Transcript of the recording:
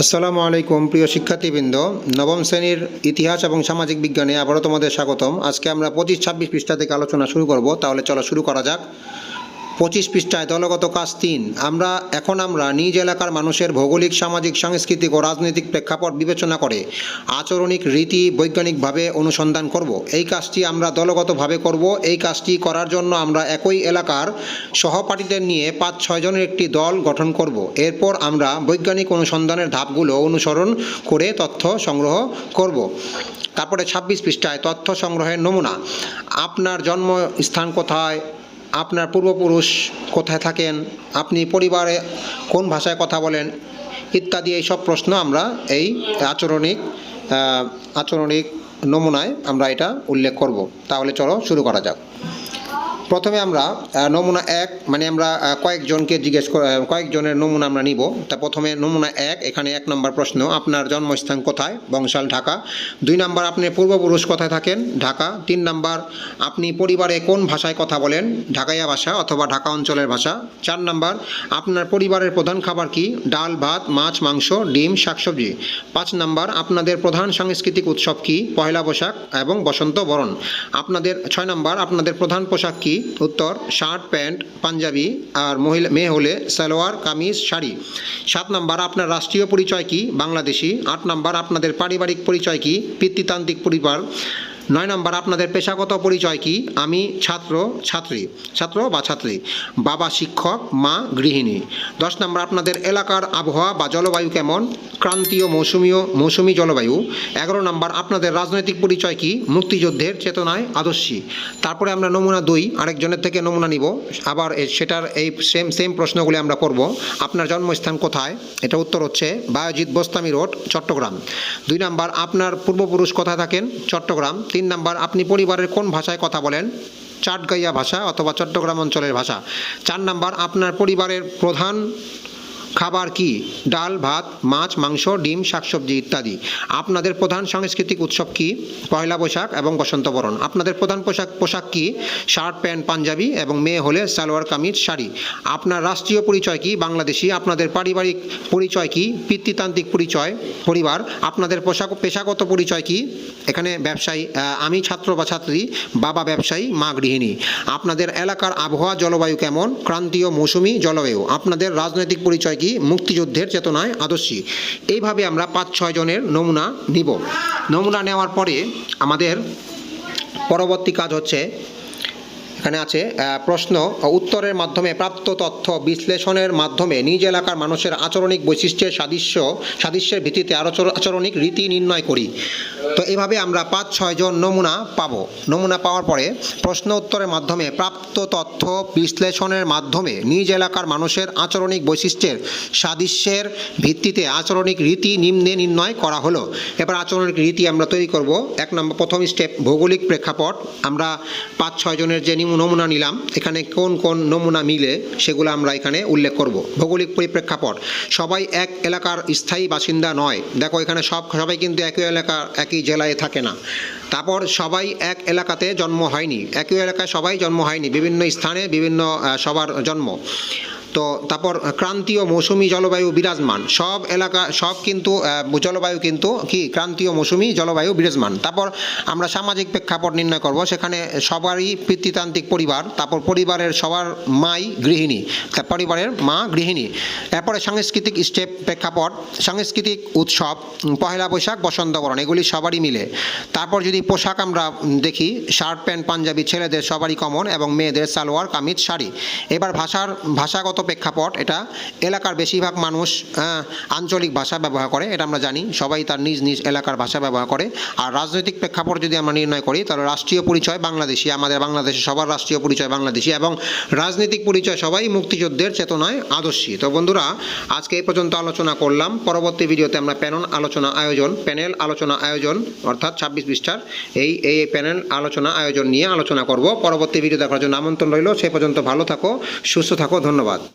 আসসালামু আলাইকুম প্রিয় শিক্ষার্থীবৃন্দ, নবম শ্রেণীর ইতিহাস এবং সামাজিক বিজ্ঞানে আবারও তোমাদের স্বাগতম। আজকে আমরা 25-26 পৃষ্ঠা থেকে আলোচনা শুরু করব। তাহলে চলো শুরু করা যাক। 25 পৃষ্ঠায় দলগত কাজ 3। আমরা নিজ এলাকার মানুষের ভৌগোলিক, সামাজিক, সাংস্কৃতিক ও রাজনৈতিক প্রেক্ষাপট বিবেচনা করে আচরণিক রীতি বৈজ্ঞানিকভাবে অনুসন্ধান করব। এই কাজটি আমরা দলগতভাবে করব। এই কাজটি করার জন্য আমরা একই এলাকার সহপাঠীদের নিয়ে 5-6 জনের একটি দল গঠন করব। এরপর আমরা বৈজ্ঞানিক অনুসন্ধানের ধাপগুলো অনুসরণ করে তথ্য সংগ্রহ করব। তারপরে 26 পৃষ্ঠায় তথ্য সংগ্রহের নমুনা। আপনার জন্মস্থান কোথায়, আপনার পূর্বপুরুষ কোথায় থাকেন, আপনি পরিবারে কোন ভাষায় কথা বলেন ইত্যাদি এইসব প্রশ্ন আমরা এই আচরণিক নমুনায় আমরা এটা উল্লেখ করব। তাহলে চলো শুরু করা যাক। প্রথমে আমরা নমুনা 1 আমরা কয়েকজনকে কয়েকজনের নমুনা আমরা নিব। তা প্রথমে নমুনা 1, এখানে 1 নম্বর প্রশ্ন, আপনার জন্মস্থান কোথায়, বংশাল ঢাকা। 2 নম্বর, আপনার পূর্বপুরুষ কোথায় থাকেন, ঢাকা। 3 নম্বর, আপনি পরিবারে কোন ভাষায় কথা বলেন, ঢাকাইয়া ভাষা অথবা ঢাকা অঞ্চলের ভাষা। 4 নম্বর, আপনার পরিবারের প্রধান খাবার কি, ডাল, ভাত, মাছ, মাংস, ডিম, শাকসবজি। 5 নম্বর, আপনাদের প্রধান সাংস্কৃতিক উৎসব কি, পহেলা বৈশাখ এবং বসন্ত বরণ। 6 নম্বর, আপনাদের প্রধান পোশাক কি, উত্তর শার্ট, প্যান্ট, পাঞ্জাবি, আর মেয়ে হলে সালোয়ার, কামিজ, শাড়ি। 7 নম্বর, আপনার রাষ্ট্রীয় পরিচয় কি, বাংলাদেশি। 8 নম্বর, আপনাদের পারিবারিক পরিচয় কি, পিতৃতান্ত্রিক পরিবার। 9 নম্বর, আপনাদের পেশাগত পরিচয় কি, আমি ছাত্র বা ছাত্রী, বাবা শিক্ষক, মা গৃহিণী। 10 নম্বর, আপনাদের এলাকার আবহাওয়া বা জলবায়ু কেমন, ক্রান্তীয় মৌসুমী জলবায়ু। 11 নম্বর, আপনাদের রাজনৈতিক পরিচয় কি, মুক্তিযুদ্ধের চেতনায় আদর্শী। তারপরে আমরা নমুনা 2, আরেকজনের থেকে নমুনা নিব। আবার সেটার এই সেম প্রশ্নগুলি আমরা করব। আপনার জন্মস্থান কোথায়, এটা উত্তর হচ্ছে বায়েজিদ বোস্তামি রোড, চট্টগ্রাম। 2 নম্বর, আপনার পূর্বপুরুষ কোথায় থাকেন, চট্টগ্রাম। 3 নম্বর, আপনি পরিবারের কোন ভাষায় কথা বলেন, চাটগাইয়া ভাষা অথবা চট্টগ্রাম অঞ্চলের ভাষা। 4 নম্বর, আপনার পরিবারের প্রধান খাবার কি, ডাল, ভাত, মাছ, মাংস, ডিম, শাকসবজি ইত্যাদি। আপনাদের প্রধান সাংস্কৃতিক উৎসব কি, পয়লা বৈশাখ এবং বসন্ত বরণ। আপনাদের প্রধান পোশাক কি, শার্ট, প্যান্ট, পাঞ্জাবি এবং মেয়ে হলে সালোয়ার, কামিজ, শাড়ি। আপনার রাষ্ট্রীয় পরিচয় কি, বাংলাদেশি। আপনাদের পারিবারিক পরিচয় কি, পিতৃতান্ত্রিক পরিবার। আপনাদের পেশাগত পরিচয় কি, এখানে ব্যবসায়ী, আমি ছাত্র বা ছাত্রী, বাবা ব্যবসায়ী, মা গৃহিণী। আপনাদের এলাকার আবহাওয়া জলবায়ু কেমন, ক্রান্তীয় মৌসুমী জলবায়ু। আপনাদের রাজনৈতিক পরিচয় কি, মুক্তিযুদ্ধের চেতনায় আদর্শী। এইভাবে আমরা 5-6 জনের নমুনা নিব। নমুনা নেওয়ার পরে আমাদের পরবর্তী কাজ হচ্ছে, এখানে আছে প্রশ্ন উত্তরের মাধ্যমে প্রাপ্ত তথ্য বিশ্লেষণের মাধ্যমে নিজ এলাকার মানুষের আচরণিক বৈশিষ্ট্যের সাদৃশ্যের ভিত্তিতে আচরণিক রীতি নির্ণয় করি। তো এভাবে আমরা 5-6 জন নমুনা পাবো। নমুনা পাওয়ার পরে প্রশ্ন উত্তরের মাধ্যমে প্রাপ্ত তথ্য বিশ্লেষণের মাধ্যমে নিজ এলাকার মানুষের আচরণিক বৈশিষ্ট্যের সাদৃশ্যের ভিত্তিতে আচরণিক রীতি নির্ণয় করা হলো। এবার আচরণিক রীতি আমরা তৈরি করব। 1 নম্বর প্রথম স্টেপ, ভৌগোলিক প্রেক্ষাপট। আমরা 5-6 জনের যে নমুনা নিলাম, এখানে কোন কোন নমুনা মিলে সেগুলো আমরা এখানে উল্লেখ করব। ভৌগোলিক প্রেক্ষাপট, সবাই এক এলাকার স্থায়ী বাসিন্দা নয়। দেখো এখানে সবাই কিন্তু একই জেলায় থাকে না। তারপর সবাই এক এলাকাতে জন্ম হয়নি, একই এলাকায় সবাই জন্ম হয়নি, বিভিন্ন স্থানে বিভিন্ন সবার জন্ম। তো তারপর ক্রান্তীয় মৌসুমী জলবায়ু বিরাজমান, সব কিন্তু জলবায়ু কিন্তু কি ক্রান্তীয় মৌসুমী জলবায়ু বিরাজমান। তারপর আমরা সামাজিক প্রেক্ষাপট নির্ণয় করব, সেখানে সবারই পিতৃতান্ত্রিক পরিবার, তারপর পরিবারের সবার মাই গৃহিণী, পরিবারের মা গৃহিণী। এরপরে সাংস্কৃতিক প্রেক্ষাপট, সাংস্কৃতিক উৎসব, পহেলা বৈশাখ, বসন্ত বরণ, এগুলি সবারই মিলে। তারপর যদি পোশাক আমরা দেখি, শার্ট, প্যান্ট, পাঞ্জাবি ছেলেদের সবারই কমন এবং মেয়েদের সালোয়ার, কামিজ, শাড়ি। এবার ভাষাগত প্রেক্ষাপট, এটা এলাকার বেশিরভাগ মানুষ আঞ্চলিক ভাষা ব্যবহার করে, এটা আমরা জানি, সবাই তার নিজ নিজ এলাকার ভাষা ব্যবহার করে। আর রাজনৈতিক প্রেক্ষাপট যদি আমরা নির্ণয় করি, তাহলে রাষ্ট্রীয় পরিচয় বাংলাদেশি, আমাদের বাংলাদেশে সবার রাষ্ট্রীয় পরিচয় বাংলাদেশি, এবং রাজনৈতিক পরিচয় সবাই মুক্তিযুদ্ধের চেতনায় আদর্শী। তো বন্ধুরা, আজকে এই পর্যন্ত আলোচনা করলাম। পরবর্তী ভিডিওতে আমরা প্যানেল আলোচনা আয়োজন অর্থাৎ 26 পৃষ্ঠার এই প্যানেল আলোচনা আয়োজন নিয়ে আলোচনা করব। পরবর্তী ভিডিও দেখার জন্য আমন্ত্রণ রইল। সে পর্যন্ত ভালো থাকো, সুস্থ থাকো, ধন্যবাদ।